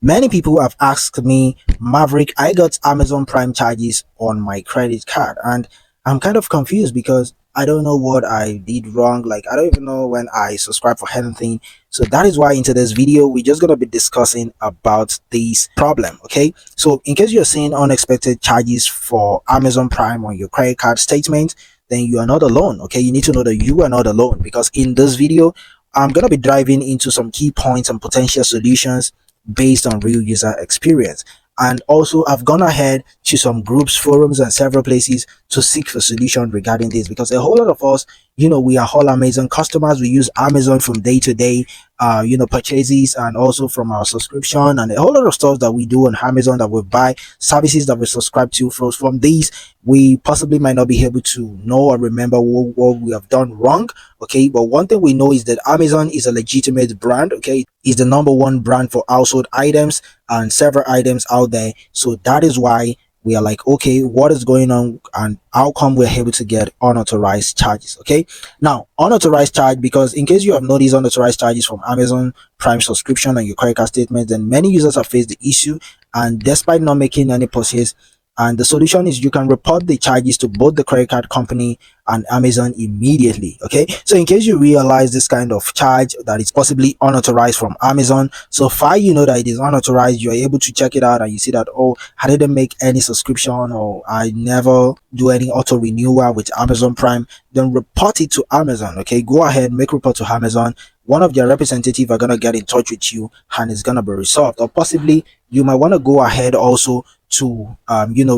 Many people have asked me, Maverick, I got Amazon Prime charges on my credit card, and I'm kind of confused because I don't know what I did wrong. Like, I don't even know when I subscribed for anything. So that is why into this video, we're just going to be discussing about this problem. Okay. So in case you're seeing unexpected charges for Amazon Prime on your credit card statement, then you are not alone. Okay. You need to know that you are not alone, because in this video, I'm going to be diving into some key points and potential solutions based on real user experience. And also, I've gone ahead to some groups, forums, and several places to seek for solution regarding this, because a whole lot of us, we are all Amazon customers. We use Amazon from day to day, purchases, and also from our subscription, and a whole lot of stuff that we do on Amazon, that we buy, services that we subscribe to. From these, we possibly might not be able to know or remember what we have done wrong. Okay, but one thing we know is that Amazon is a legitimate brand. Okay, is the number one brand for household items and several items out there. So that is why we are like, okay, what is going on and how come we're able to get unauthorized charges? Okay, now unauthorized charge, because in case you have noticed unauthorized charges from Amazon Prime subscription and your credit card statement, then many users have faced the issue, and despite not making any purchase, and the solution is you can report the charges to both the credit card company and Amazon immediately. Okay, so in case you realize this kind of charge that is possibly unauthorized from Amazon, so far you know that it is unauthorized, you are able to check it out and you see that, oh, I didn't make any subscription, or I never do any auto renewal with Amazon Prime, then report it to Amazon. Okay, go ahead, make report to Amazon. One of their representatives are going to get in touch with you and it's going to be resolved. Or possibly you might want to go ahead also to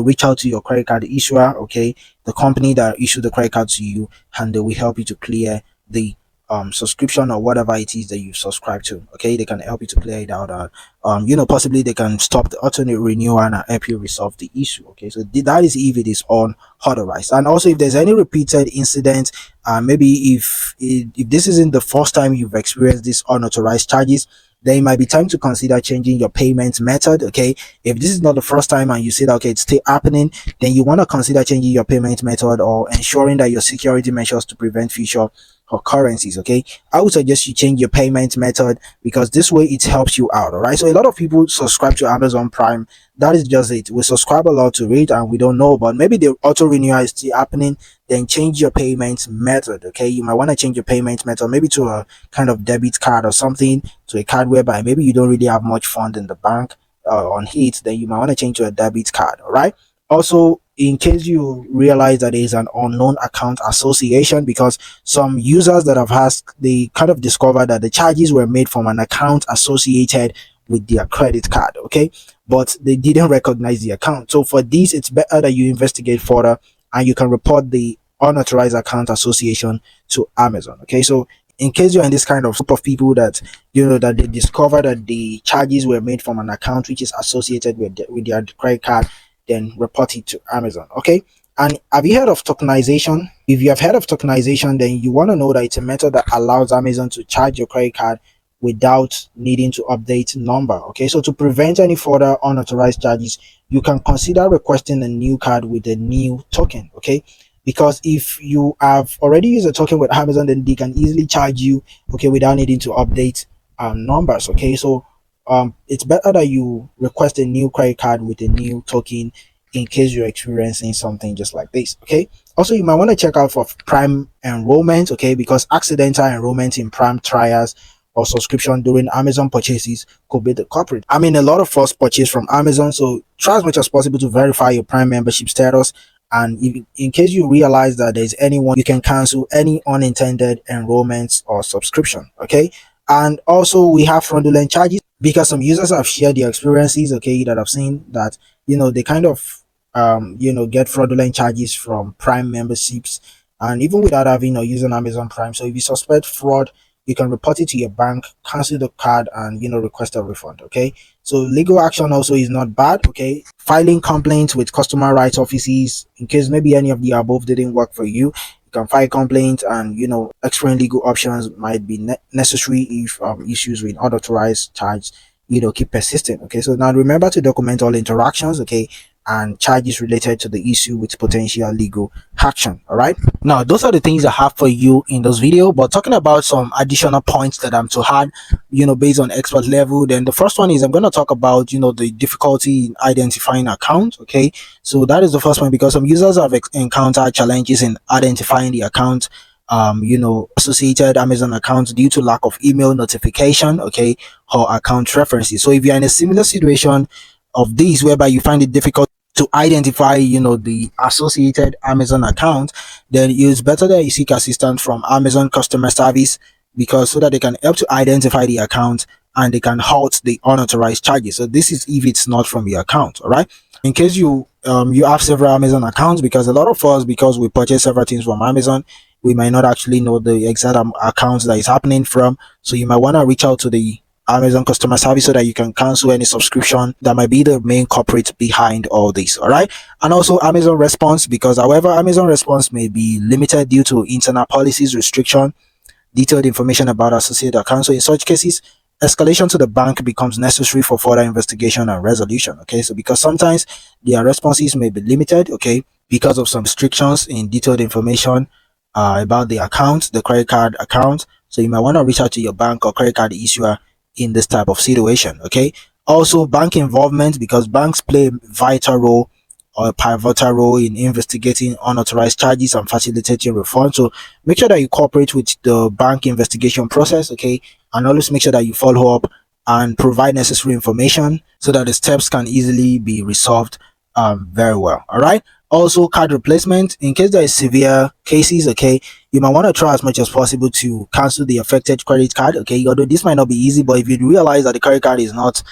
reach out to your credit card issuer, okay, the company that issued the credit card to you, and they will help you to clear the subscription or whatever it is that you subscribe to. Okay, they can help you to clear it out, possibly they can stop the auto renewal and help you resolve the issue. Okay, so that is if it is unauthorized. And also, if there's any repeated incident, maybe if this isn't the first time you've experienced these unauthorized charges, then it might be time to consider changing your payment method. Okay, if this is not the first time and you see that, okay, it's still happening, then you want to consider changing your payment method or ensuring that your security measures to prevent future occurrences. Okay, I would suggest you change your payment method, because this way it helps you out. All right, so a lot of people subscribe to Amazon Prime. That is just it. We subscribe a lot to it and we don't know, but maybe the auto renewal is still happening. Then change your payment method. Okay, you might want to change your payment method, maybe to a kind of debit card or something, to a card whereby maybe you don't really have much fund in the bank on it. Then you might want to change to a debit card. All right, also, in case you realize that there is an unknown account association, because some users that have asked, they kind of discovered that the charges were made from an account associated with their credit card. Okay, but they didn't recognize the account. So for this, it's better that you investigate further and you can report the unauthorized account association to Amazon. Okay, so in case you're in this kind of group of people that that they discover that the charges were made from an account which is associated with their credit card, then report it to Amazon. Okay, and have you heard of tokenization? If you have heard of tokenization, then you want to know that it's a method that allows Amazon to charge your credit card without needing to update number. Okay, so to prevent any further unauthorized charges, you can consider requesting a new card with a new token. Okay, because if you have already used a token with Amazon, then they can easily charge you, okay, without needing to update numbers. Okay, so it's better that you request a new credit card with a new token in case you're experiencing something just like this. Okay, also you might want to check out for Prime enrollment. Okay, because accidental enrollment in Prime trials or subscription during Amazon purchases could be the culprit. I mean, a lot of us purchase from Amazon, so try as much as possible to verify your Prime membership status. And if, in case you realize that there's anyone, you can cancel any unintended enrollments or subscription. Okay, and also we have fraudulent charges, because some users have shared their experiences, okay, that I've seen that they kind of get fraudulent charges from Prime memberships, and even without having or using Amazon Prime. So if you suspect fraud, you can report it to your bank, cancel the card, and request a refund. Okay, so legal action also is not bad. Okay, filing complaints with customer rights offices in case maybe any of the above didn't work for you. You can file complaints, and exploring legal options might be necessary if issues with unauthorized charge keep persisting. Okay, so now remember to document all interactions. Okay, and charges related to the issue with potential legal action. All right, now those are the things I have for you in this video, but talking about some additional points that I'm to add, based on expert level. Then the first one is I'm going to talk about the difficulty in identifying accounts. Okay, so that is the first one, because some users have encountered challenges in identifying the account, associated Amazon accounts due to lack of email notification, okay, or account references. So if you're in a similar situation of these whereby you find it difficult to identify the associated Amazon account, then it's better that you seek assistance from Amazon customer service, because so that they can help to identify the account and they can halt the unauthorized charges. So this is if it's not from your account. All right, in case you have several Amazon accounts, because a lot of us, because we purchase several things from Amazon, we might not actually know the exact accounts that is happening from. So you might want to reach out to the Amazon customer service so that you can cancel any subscription that might be the main culprit behind all this. All right, and also Amazon response, because however Amazon response may be limited due to internal policies restriction detailed information about associated accounts. So in such cases, escalation to the bank becomes necessary for further investigation and resolution. Okay, so because sometimes their responses may be limited, okay, because of some restrictions in detailed information about the account, the credit card account. So you might want to reach out to your bank or credit card issuer in this type of situation. Okay, also bank involvement, because banks play a vital role or a pivotal role in investigating unauthorized charges and facilitating refund. So make sure that you cooperate with the bank investigation process, okay, and always make sure that you follow up and provide necessary information so that the steps can easily be resolved very well. All right, also card replacement, in case there is severe cases, okay, you might want to try as much as possible to cancel the affected credit card. Okay, although this might not be easy, but if you realize that the credit card is not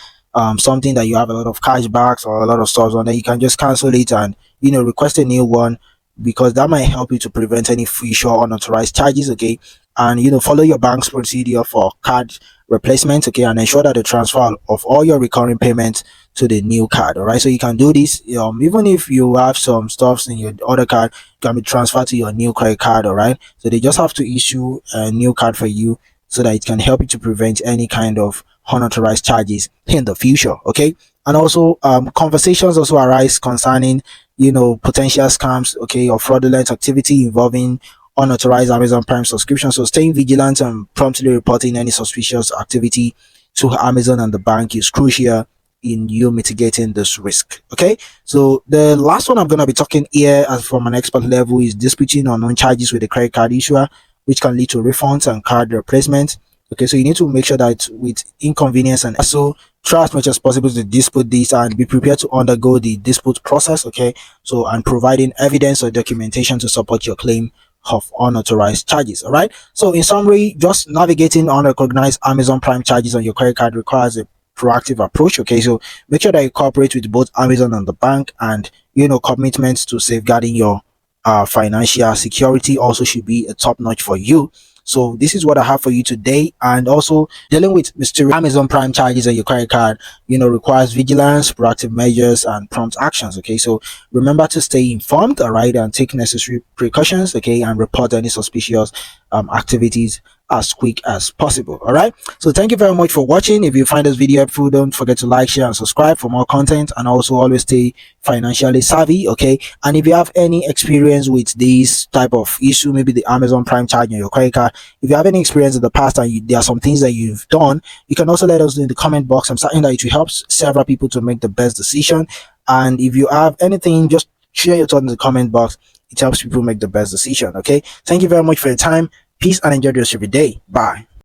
something that you have a lot of cashbacks or a lot of stores on, then you can just cancel it and request a new one, because that might help you to prevent any future unauthorized charges. Okay, and follow your bank's procedure for card replacement, okay, and ensure that the transfer of all your recurring payments to the new card. All right, so you can do this even if you have some stuffs in your other card, can be transferred to your new credit card. All right, so they just have to issue a new card for you so that it can help you to prevent any kind of unauthorized charges in the future. Okay, and also conversations also arise concerning potential scams, okay, or fraudulent activity involving unauthorized Amazon Prime subscription. So staying vigilant and promptly reporting any suspicious activity to Amazon and the bank is crucial in you mitigating this risk. Okay, so the last one I'm going to be talking here as from an expert level is disputing unknown charges with the credit card issuer, which can lead to refunds and card replacement. Okay, so you need to make sure that with inconvenience, and also try as much as possible to dispute this and be prepared to undergo the dispute process. Okay, so and providing evidence or documentation to support your claim of unauthorized charges. All right, so in summary, just navigating unrecognized Amazon Prime charges on your credit card requires a proactive approach. Okay, so make sure that you cooperate with both Amazon and the bank, and commitments to safeguarding your financial security also should be a top notch for you. So this is what I have for you today. And also, dealing with mysterious Amazon Prime charges on your credit card requires vigilance, proactive measures, and prompt actions. Okay, so remember to stay informed, all right, and take necessary precautions, okay, and report any suspicious activities as quick as possible. All right, so thank you very much for watching. If you find this video helpful, don't forget to like, share, and subscribe for more content, and also always stay financially savvy. Okay, and if you have any experience with this type of issue, maybe the Amazon Prime charge on your credit card, if you have any experience in the past and there are some things that you've done, you can also let us know in the comment box. I'm certain that it will help several people to make the best decision. And if you have anything, just share your thoughts in the comment box. It helps people make the best decision. Okay, thank you very much for your time. Peace and enjoy the rest of your day. Bye.